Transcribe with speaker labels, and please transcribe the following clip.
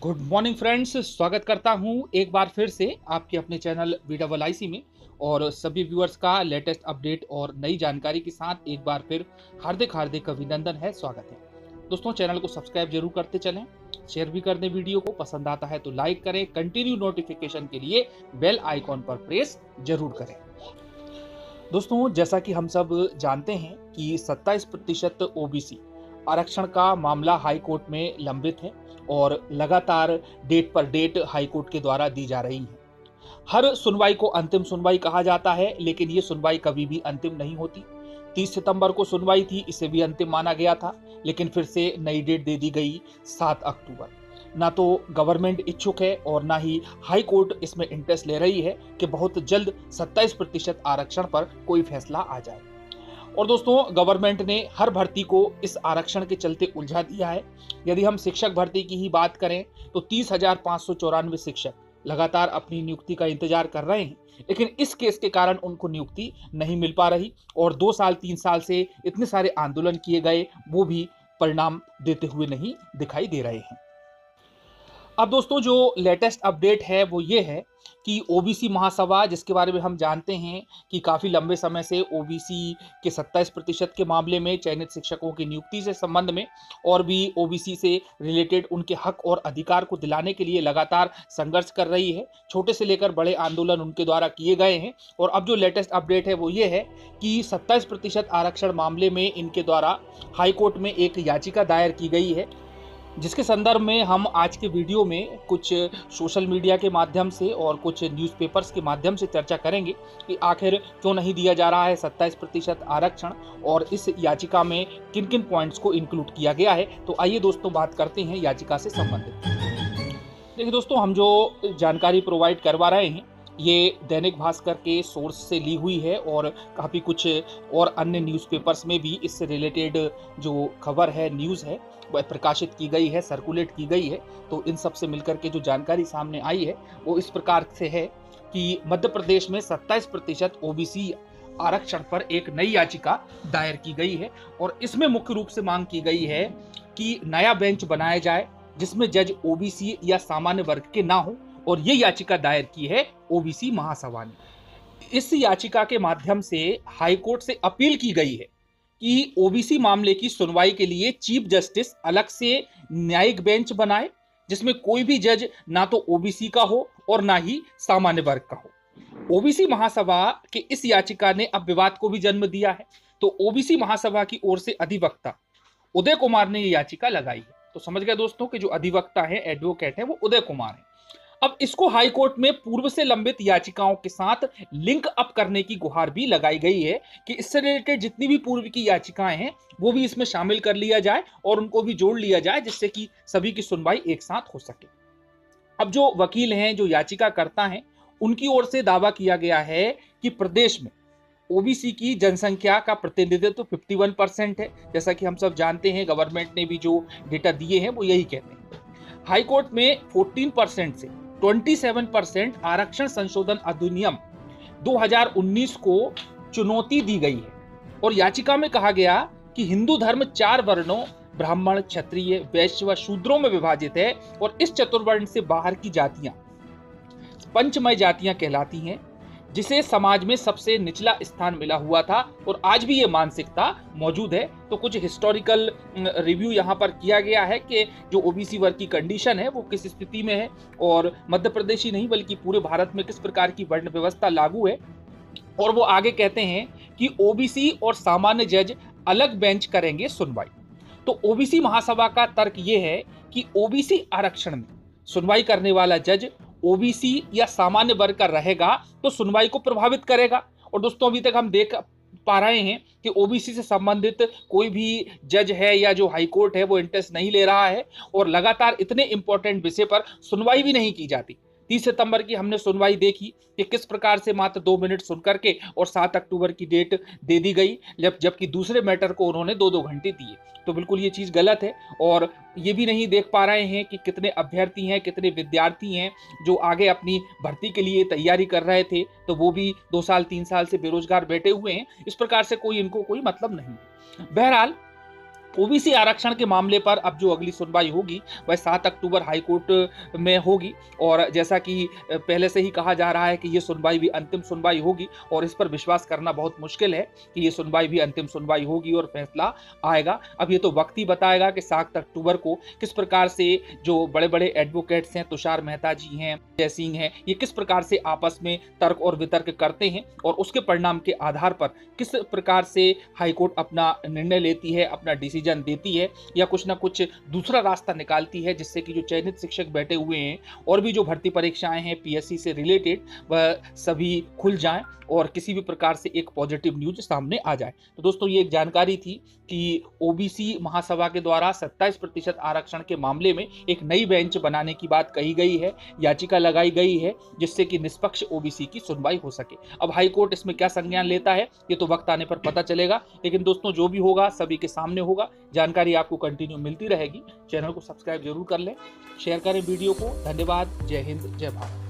Speaker 1: Good morning friends, स्वागत करता हूं एक बार फिर से आपके अपने चैनल VIC में। और सभी व्यूअर्स का लेटेस्ट अपडेट और नई जानकारी के साथ एक बार फिर हार्दिक हार्दिक अभिनंदन है, स्वागत है। दोस्तों, चैनल को सब्सक्राइब जरूर करते चलें, शेयर भी कर दें वीडियो को, पसंद आता है तो लाइक करें, कंटिन्यू नोटिफिकेशन के लिए बेल आइकॉन पर प्रेस जरूर करें। दोस्तों, जैसा कि हम सब जानते हैं कि 27% OBC आरक्षण का मामला हाई कोर्ट में लंबित है और लगातार डेट पर डेट हाई कोर्ट के द्वारा दी जा रही है। हर सुनवाई को अंतिम सुनवाई कहा जाता है, लेकिन ये सुनवाई कभी भी अंतिम नहीं होती। 30 सितंबर को सुनवाई थी, इसे भी अंतिम माना गया था, लेकिन फिर से नई डेट दे दी गई 7 अक्टूबर। ना तो गवर्नमेंट इच्छुक है और ना ही हाई कोर्ट इसमें इंटरेस्ट ले रही है कि बहुत जल्द 27% आरक्षण पर कोई फैसला आ जाए। और दोस्तों, गवर्नमेंट ने हर भर्ती को इस आरक्षण के चलते उलझा दिया है। यदि हम शिक्षक भर्ती की ही बात करें तो 30,594 शिक्षक लगातार अपनी नियुक्ति का इंतजार कर रहे हैं, लेकिन इस केस के कारण उनको नियुक्ति नहीं मिल पा रही और 2 साल 3 साल से इतने सारे आंदोलन किए गए, वो भी परिणाम देते हुए नहीं दिखाई दे रहे हैं। अब दोस्तों, जो लेटेस्ट अपडेट है वो ये है कि ओबीसी महासभा, जिसके बारे में हम जानते हैं कि काफ़ी लंबे समय से ओबीसी के 27% के मामले में चयनित शिक्षकों की नियुक्ति से संबंध में और भी ओबीसी से रिलेटेड उनके हक और अधिकार को दिलाने के लिए लगातार संघर्ष कर रही है। छोटे से लेकर बड़े आंदोलन उनके द्वारा किए गए हैं और अब जो लेटेस्ट अपडेट है वो ये है कि 27% आरक्षण मामले में इनके द्वारा हाईकोर्ट में एक याचिका दायर की गई है, जिसके संदर्भ में हम आज के वीडियो में कुछ सोशल मीडिया के माध्यम से और कुछ न्यूज़पेपर्स के माध्यम से चर्चा करेंगे कि आखिर क्यों नहीं दिया जा रहा है 27% आरक्षण और इस याचिका में किन किन पॉइंट्स को इंक्लूड किया गया है। तो आइए दोस्तों, बात करते हैं याचिका से संबंधित। देखिए दोस्तों, हम जो जानकारी प्रोवाइड करवा रहे हैं ये दैनिक भास्कर के सोर्स से ली हुई है और काफ़ी कुछ और अन्य न्यूज़पेपर्स में भी इससे रिलेटेड जो खबर है, न्यूज़ है, वह प्रकाशित की गई है, सर्कुलेट की गई है। तो इन सब से मिलकर के जो जानकारी सामने आई है वो इस प्रकार से है कि मध्य प्रदेश में 27% OBC आरक्षण पर एक नई याचिका दायर की गई है और इसमें मुख्य रूप से मांग की गई है कि नया बेंच बनाया जाए जिसमें जज OBC या सामान्य वर्ग के ना हो, और ये याचिका दायर की है ओबीसी महासभा ने। इस याचिका के माध्यम से हाई कोर्ट से अपील की गई है कि ओबीसी मामले की सुनवाई के लिए चीफ जस्टिस अलग से न्यायिक बेंच बनाए, जिसमें कोई भी जज ना तो ओबीसी का हो और ना ही सामान्य वर्ग का हो। ओबीसी महासभा के इस याचिका ने अब विवाद को भी जन्म दिया है। तो ओबीसी महासभा की ओर से अधिवक्ता उदय कुमार ने ये याचिका लगाई है। तो समझ गए दोस्तों कि जो अधिवक्ता है, एडवोकेट है, वो उदय कुमार है। अब इसको हाई कोर्ट में पूर्व से लंबित याचिकाओं के साथ लिंक अप करने की गुहार भी लगाई गई है कि इससे रिलेटेड जितनी भी पूर्व की याचिकाएं हैं वो भी इसमें शामिल कर लिया जाए और उनको भी जोड़ लिया जाए, जिससे कि सभी की सुनवाई एक साथ हो सके। अब जो वकील हैं, जो याचिका करता हैं, उनकी ओर से दावा किया गया है कि प्रदेश में ओबीसी की जनसंख्या का प्रतिनिधित्व 51% है। जैसा कि हम सब जानते हैं, गवर्नमेंट ने भी जो डेटा दिए हैं वो यही कहते हैं। हाई कोर्ट में 14% से 27% आरक्षण संशोधन अधिनियम 2019 को चुनौती दी गई है और याचिका में कहा गया कि हिंदू धर्म 4 वर्णों ब्राह्मण, क्षत्रिय, वैश्य व शूद्रों में विभाजित है और इस चतुर्वर्ण से बाहर की जातियां पंचमय जातियां कहलाती हैं, जिसे समाज में सबसे निचला स्थान मिला हुआ था और आज भी ये मानसिकता मौजूद है। तो कुछ हिस्टोरिकल रिव्यू यहाँ पर किया गया है कि जो ओबीसी वर्ग की कंडीशन है वो किस स्थिति में है और मध्य प्रदेश ही नहीं बल्कि पूरे भारत में किस प्रकार की वर्ण व्यवस्था लागू है। और वो आगे कहते हैं कि ओबीसी और सामान्य जज अलग बेंच करेंगे सुनवाई। तो ओबीसी महासभा का तर्क ये है कि ओबीसी आरक्षण में सुनवाई करने वाला जज ओबीसी या सामान्य वर्ग का रहेगा तो सुनवाई को प्रभावित करेगा। और दोस्तों, अभी तक हम देख पा रहे हैं कि ओबीसी से संबंधित कोई भी जज है या जो हाई कोर्ट है वो इंटरेस्ट नहीं ले रहा है और लगातार इतने इंपॉर्टेंट विषय पर सुनवाई भी नहीं की जाती। 30 सितंबर की हमने सुनवाई देखी कि किस प्रकार से मात्र 2 मिनट सुन करके और 7 अक्टूबर की डेट दे दी गई, जबकि दूसरे मैटर को उन्होंने 2-2 घंटे दिए। तो बिल्कुल ये चीज़ गलत है और ये भी नहीं देख पा रहे हैं कि कितने अभ्यर्थी हैं, कितने विद्यार्थी हैं जो आगे अपनी भर्ती के लिए तैयारी कर रहे थे, तो वो भी 2 साल 3 साल से बेरोजगार बैठे हुए हैं। इस प्रकार से इनको कोई मतलब नहीं। बहरहाल ओबीसी आरक्षण के मामले पर अब जो अगली सुनवाई होगी वह 7 अक्टूबर हाईकोर्ट में होगी और जैसा कि पहले से ही कहा जा रहा है कि ये सुनवाई भी अंतिम सुनवाई होगी और इस पर विश्वास करना बहुत मुश्किल है कि ये सुनवाई भी अंतिम सुनवाई होगी और फैसला आएगा। अब ये तो वक्त ही बताएगा कि 7 अक्टूबर को किस प्रकार से जो बड़े-बड़े एडवोकेट्स हैं, तुषार मेहता जी हैं, जय सिंह हैं, ये किस प्रकार से आपस में तर्क और वितर्क करते हैं और उसके परिणाम के आधार पर किस प्रकार से हाईकोर्ट अपना निर्णय लेती है, अपना डिसीजन देती है या कुछ ना कुछ दूसरा रास्ता निकालती है जिससे कि जो चयनित शिक्षक बैठे हुए हैं और भी जो भर्ती परीक्षाएं हैं पीएससी से रिलेटेड वह सभी खुल जाएं और किसी भी प्रकार से एक पॉजिटिव न्यूज सामने आ जाए। तो दोस्तों ये एक जानकारी थी कि ओबीसी महासभा के द्वारा 27% आरक्षण के मामले में एक नई बेंच बनाने की बात कही गई है, याचिका लगाई गई है जिससे कि निष्पक्ष ओबीसी की सुनवाई हो सके। अब हाईकोर्ट इसमें क्या संज्ञान लेता है ये तो वक्त आने पर पता चलेगा, लेकिन दोस्तों जो भी होगा सभी के सामने होगा। जानकारी आपको कंटिन्यू मिलती रहेगी। चैनल को सब्सक्राइब जरूर कर लें, शेयर करें वीडियो को। धन्यवाद। जय हिंद, जय भारत।